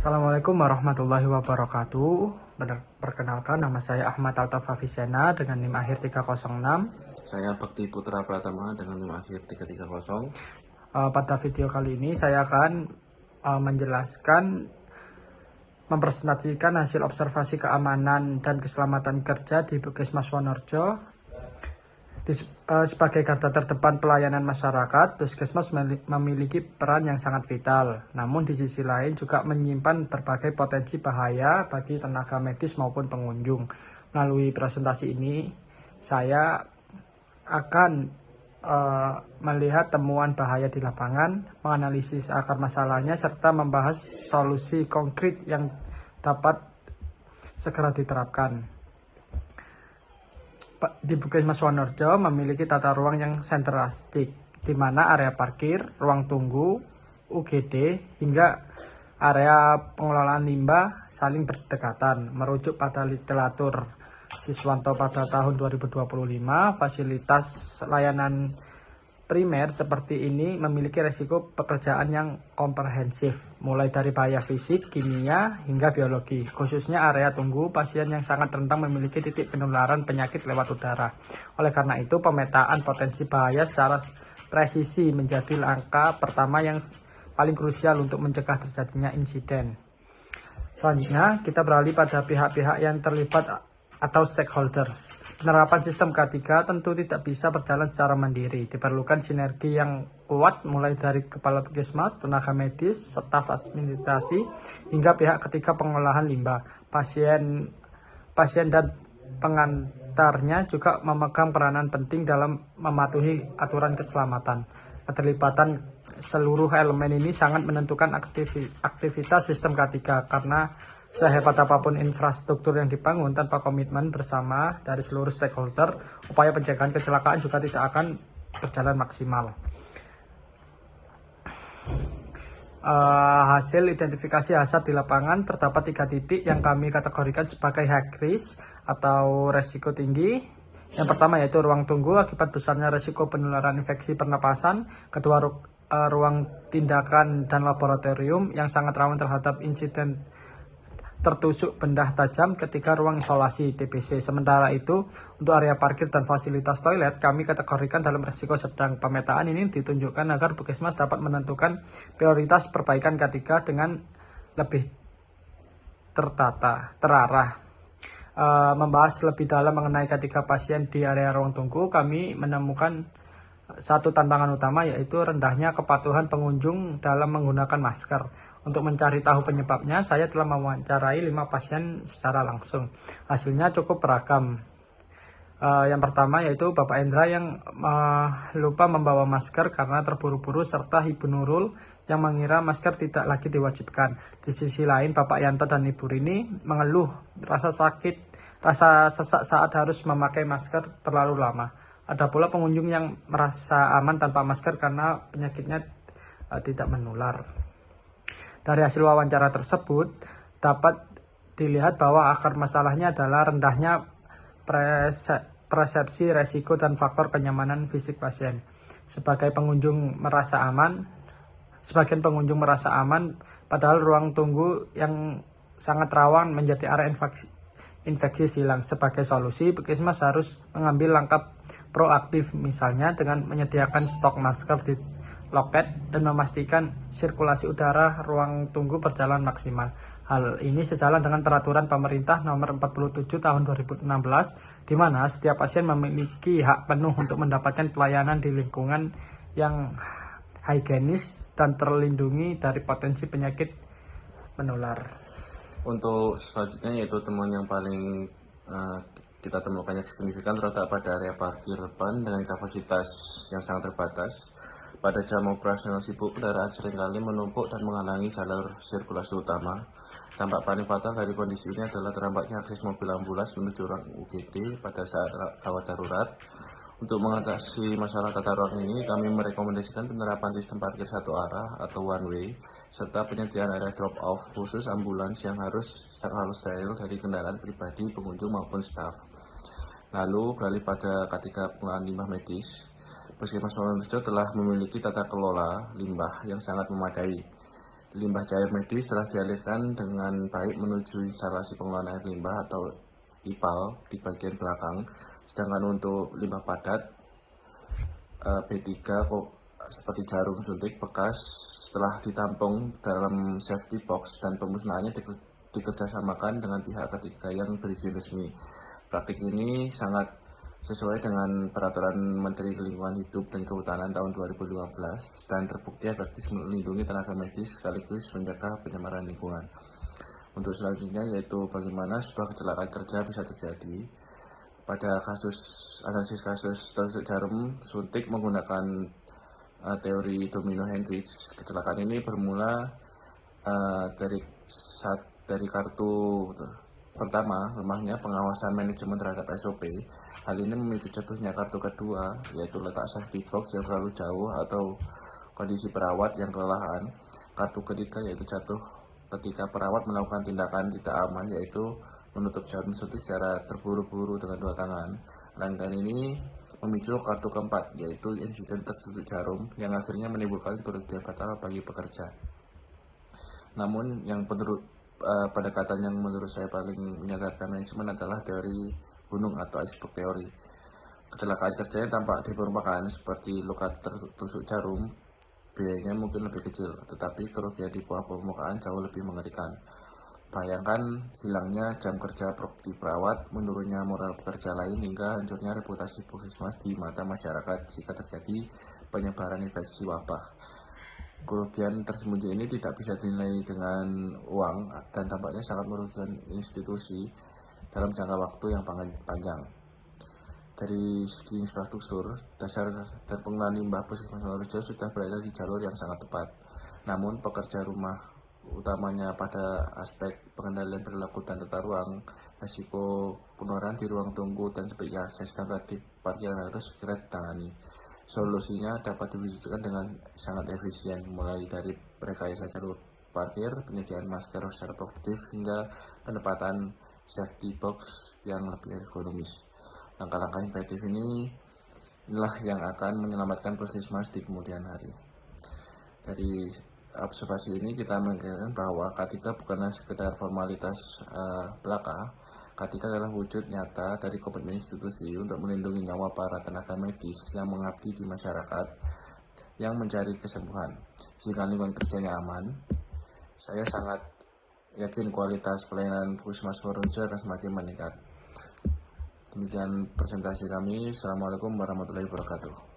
Assalamualaikum warahmatullahi wabarakatuh. Perkenalkan, nama saya Ahmad Altafavisena dengan NIM akhir 306. Saya Bakti Putra Pratama dengan NIM akhir 330. Pada video kali ini saya akan menjelaskan, mempresentasikan hasil observasi keamanan dan keselamatan kerja di Puskesmas Wonorejo. Sebagai garda terdepan pelayanan masyarakat, Puskesmas memiliki peran yang sangat vital. Namun di sisi lain juga menyimpan berbagai potensi bahaya bagi tenaga medis maupun pengunjung. Melalui presentasi ini, saya akan melihat temuan bahaya di lapangan, menganalisis akar masalahnya, serta membahas solusi konkret yang dapat segera diterapkan. Di Puskesmas Wonorejo memiliki tata ruang yang sentralistik, di mana area parkir, ruang tunggu, UGD, hingga area pengelolaan limbah saling berdekatan. Merujuk pada literatur Siswanto pada tahun 2025, fasilitas layanan primer seperti ini memiliki resiko pekerjaan yang komprehensif, mulai dari bahaya fisik, kimia, hingga biologi. Khususnya area tunggu, pasien yang sangat rentan memiliki titik penularan penyakit lewat udara. Oleh karena itu, pemetaan potensi bahaya secara presisi menjadi langkah pertama yang paling krusial untuk mencegah terjadinya insiden. Selanjutnya, kita beralih pada pihak-pihak yang terlibat atau stakeholders. Penerapan sistem K3 tentu tidak bisa berjalan secara mandiri. Diperlukan sinergi yang kuat mulai dari kepala puskesmas, tenaga medis, staf administrasi, hingga pihak ketiga pengolahan limbah. Pasien dan pengantarnya juga memegang peranan penting dalam mematuhi aturan keselamatan. Keterlibatan seluruh elemen ini sangat menentukan aktivitas sistem K3, karena sehebat apapun infrastruktur yang dibangun tanpa komitmen bersama dari seluruh stakeholder, upaya pencegahan kecelakaan juga tidak akan berjalan maksimal. Hasil identifikasi hazard di lapangan terdapat 3 titik yang kami kategorikan sebagai high risk atau resiko tinggi. Yang pertama yaitu ruang tunggu akibat besarnya resiko penularan infeksi pernapasan. Kedua, ruang tindakan dan laboratorium yang sangat rawan terhadap insiden tertusuk benda tajam. Ketika ruang isolasi TBC. Sementara itu, untuk area parkir dan fasilitas toilet kami kategorikan dalam risiko sedang. Pemetaan ini ditunjukkan agar puskesmas dapat menentukan prioritas perbaikan K3 dengan lebih terarah. Membahas lebih dalam mengenai K3 pasien di area ruang tunggu, kami menemukan satu tantangan utama, yaitu rendahnya kepatuhan pengunjung dalam menggunakan masker. Untuk mencari tahu penyebabnya, saya telah mewawancarai 5 pasien secara langsung. Hasilnya cukup beragam. Yang pertama yaitu Bapak Endra yang lupa membawa masker karena terburu-buru, serta Ibu Nurul yang mengira masker tidak lagi diwajibkan. Di sisi lain, Bapak Yanto dan Ibu Rini mengeluh rasa sesak saat harus memakai masker terlalu lama. Ada pula pengunjung yang merasa aman tanpa masker karena penyakitnya tidak menular. Dari hasil wawancara tersebut dapat dilihat bahwa akar masalahnya adalah rendahnya persepsi resiko dan faktor kenyamanan fisik pasien. Sebagian pengunjung merasa aman, padahal ruang tunggu yang sangat rawan menjadi area infeksi silang. Sebagai solusi, puskesmas harus mengambil langkah proaktif, misalnya dengan menyediakan stok masker di loket dan memastikan sirkulasi udara ruang tunggu berjalan maksimal. Hal ini sejalan dengan peraturan pemerintah nomor 47 tahun 2016, di mana setiap pasien memiliki hak penuh untuk mendapatkan pelayanan di lingkungan yang higienis dan terlindungi dari potensi penyakit menular. Untuk selanjutnya yaitu temuan yang paling kita temukan yang signifikan terletak pada area parkir depan dengan kapasitas yang sangat terbatas. Pada jam operasional sibuk, kendaraan seringkali menumpuk dan menghalangi jalur sirkulasi utama. Dampak paling fatal dari kondisi ini adalah terhambatnya akses mobil ambulans menuju ruang UGD pada saat gawat darurat. Untuk mengatasi masalah tata ruang ini, kami merekomendasikan penerapan sistem parkir satu arah atau one way, serta penyediaan area drop-off khusus ambulans yang harus selalu steril dari kendaraan pribadi, pengunjung maupun staf. Lalu beralih pada K3 pengolahan limbah medis. Puskesmas Wonorejo telah memiliki tata kelola limbah yang sangat memadai. limbah cair medis telah dialirkan dengan baik menuju instalasi pengelolaan air limbah atau IPAL di bagian belakang. Sedangkan untuk limbah padat B3 seperti jarum suntik bekas setelah ditampung dalam safety box dan pemusnahannya dikerjasamakan dengan pihak ketiga yang berizin resmi. Praktik ini sangat sesuai dengan Peraturan Menteri Lingkungan Hidup dan Kehutanan tahun 2015 dan terbukti efektif melindungi tenaga medis sekaligus mencegah pencemaran lingkungan. Untuk selanjutnya yaitu bagaimana sebuah kecelakaan kerja bisa terjadi. Pada analisis kasus tusuk jarum suntik menggunakan teori domino Hendrix, kecelakaan ini bermula dari kartu pertama, lemahnya pengawasan manajemen terhadap SOP. Hal ini memicu jatuhnya kartu kedua, yaitu letak safety box yang terlalu jauh atau kondisi perawat yang kelelahan. Kartu ketiga yaitu jatuh ketika perawat melakukan tindakan tidak aman, yaitu menutup jarum suntik secara terburu-buru dengan dua tangan. Rangkaian ini memicu kartu keempat, yaitu insiden tertusuk jarum yang akhirnya menimbulkan kerugian fatal bagi pekerja. Namun yang pendekatan yang menurut saya paling menyadarkan manajemen adalah teori gunung atau iceberg teori. Kecelakaan kerja yang tampak di permukaan seperti luka tertusuk jarum, biayanya mungkin lebih kecil, tetapi kerugian di bawah permukaan jauh lebih mengerikan. Bayangkan hilangnya jam kerja produktif perawat, menurunnya moral pekerja lain, hingga hancurnya reputasi puskesmas di mata masyarakat jika terjadi penyebaran infeksi wabah. Kerugian tersembunyi ini tidak bisa dinilai dengan uang dan tampaknya sangat merugikan institusi dalam jangka waktu yang panjang. Dari segi infrastruktur, dasar dan pengelolaan limbah Puskesmas Wonorejo sudah berada di jalur yang sangat tepat. Namun pekerja rumah, utamanya pada aspek pengendalian perilaku dan tata ruang, risiko penularan di ruang tunggu dan sebaiknya akses standar di parkiran harus segera ditangani. Solusinya dapat diwujudkan dengan sangat efisien, mulai dari rekayasa jalur parkir, penyediaan masker secara produktif, hingga penempatan safety box yang lebih ergonomis. Langkah-langkah efektif inilah yang akan menyelamatkan puskesmas di kemudian hari. Dari observasi ini kita mengatakan bahwa K3 bukanlah sekedar formalitas belaka. K3 adalah wujud nyata dari komitmen institusi untuk melindungi nyawa para tenaga medis yang mengabdi di masyarakat yang mencari kesembuhan. Jika lingkungan kerjanya aman, saya sangat yakin kualitas pelayanan Puskesmas Wonorejo akan semakin meningkat. Demikian presentasi kami. Assalamualaikum warahmatullahi wabarakatuh.